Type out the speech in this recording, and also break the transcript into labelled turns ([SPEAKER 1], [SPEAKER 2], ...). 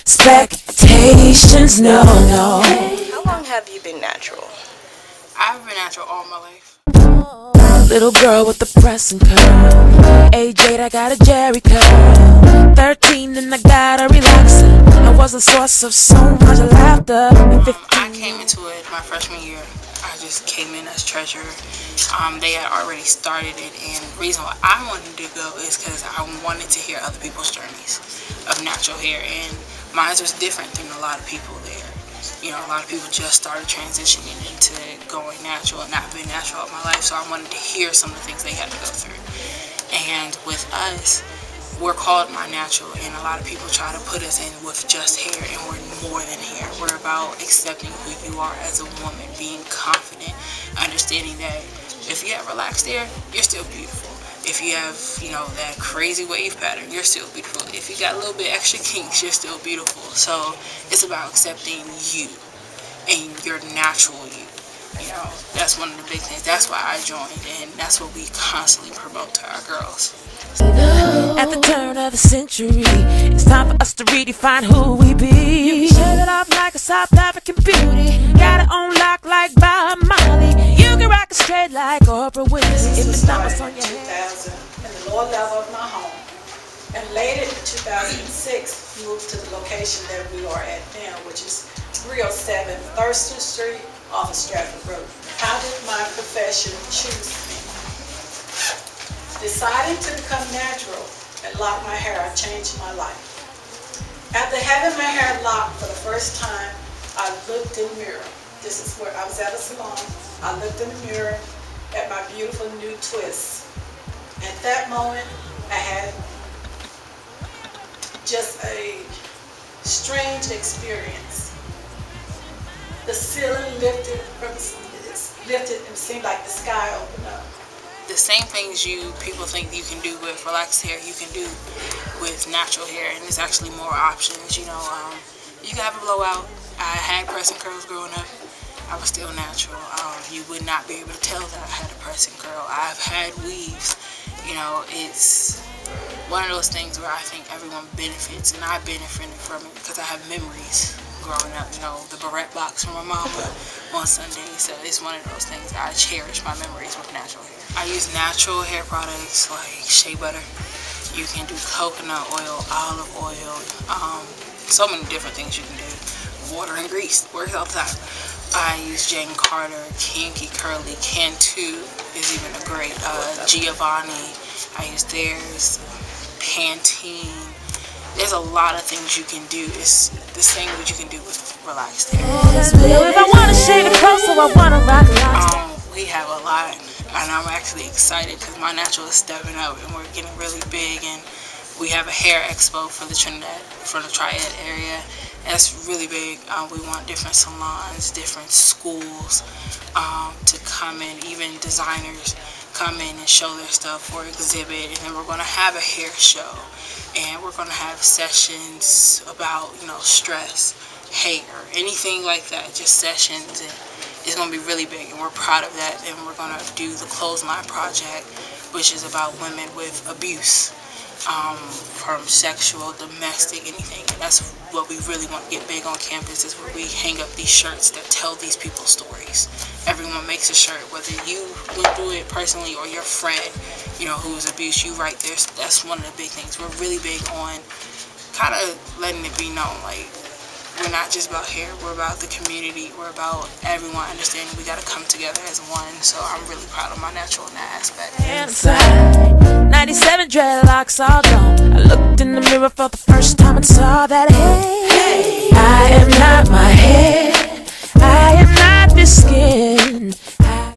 [SPEAKER 1] expectations, no.
[SPEAKER 2] How long have you been natural?
[SPEAKER 3] I've been natural all my life.
[SPEAKER 1] Little girl with the pressing curl. Age 8, I got a Jerry curl. 13 and I got a relaxer. I was a source of so much laughter.
[SPEAKER 3] I came into it my freshman year. I just came in as treasurer. They had already started it, and the reason why I wanted to go is because I wanted to hear other people's journeys of natural hair, and mine was different than a lot of people there. You know, a lot of people just started transitioning into going natural and not being natural all my life, so I wanted to hear some of the things they had to go through. And with us, we're called My Natural, and a lot of people try to put us in with just hair, and we're more than hair. We're about accepting who you are as a woman, being confident, understanding that if you have relaxed hair, you're still beautiful. If you have, you know, that crazy wave pattern, you're still beautiful. If you got a little bit extra kinks, you're still beautiful. So it's about accepting you and your natural you. You know, that's one of the big things. That's why I joined, and that's what we constantly promote to our girls.
[SPEAKER 1] At the turn of the century, it's time for us to redefine who we be. You can shave it off like a South African beauty. Got it on lock like Bob Marley. You can rock it straight like Oprah Winfrey. If it's not what's on your head.
[SPEAKER 4] 2000 in the lower level of my home. And later in 2006, moved to the location that we are at now, which is 307 Thurston Street off of Stratford Road. How did my profession choose me? Deciding to become natural and lock my hair changed my life. After having my hair locked for the first time, I looked in the mirror. This is where I was at a salon. I looked in the mirror at my beautiful new twist. At that moment, I had just a strange experience. The ceiling lifted and seemed like the sky opened up.
[SPEAKER 3] The same things people think you can do with relaxed hair, you can do with natural hair, and there's actually more options. You know, you can have a blowout. I had pressing curls growing up. I was still natural. You would not be able to tell that I had a pressing curl. I've had weaves. You know, it's one of those things where I think everyone benefits, and I benefited from it because I have memories growing up. You know, the barrette box from my mama on Sunday. So it's one of those things I cherish my memories with natural hair. I use natural hair products like shea butter. You can do coconut oil, olive oil, so many different things you can do. Water and grease works all the time. I use Jane Carter, Kinky Curly, Cantu is even a great, Giovanni, I use theirs, Pantene. There's a lot of things you can do. It's the same that you can do with relaxed hair.
[SPEAKER 1] If I want to shave it close, so I want to rock it.
[SPEAKER 3] We have a lot, and I'm actually excited because My Natural is stepping up, and we're getting really big, and we have a hair expo for the Triad area. That's really big. We want different salons, different schools to come in, even designers come in and show their stuff for exhibit, and then we're going to have a hair show, and we're going to have sessions about, you know, stress, hair, anything like that, just sessions, and it's going to be really big, and we're proud of that. And we're going to do the Clothesline Project, which is about women with abuse, from sexual, domestic, anything. And that's what we really want to get big on campus, is where we hang up these shirts that tell these people's stories. Everyone makes a shirt, whether you went through it personally or your friend, you know, who was abused, you right there. That's one of the big things. We're really big on kind of letting it be known, like, we're not just about hair, we're about the community, we're about everyone understanding we got to come together as one. So I'm really proud of My Natural in that aspect.
[SPEAKER 1] Inside, 97 dreadlocks all gone. I looked in the mirror for the first time and saw that, hey, I am not my hair, I am not this skin.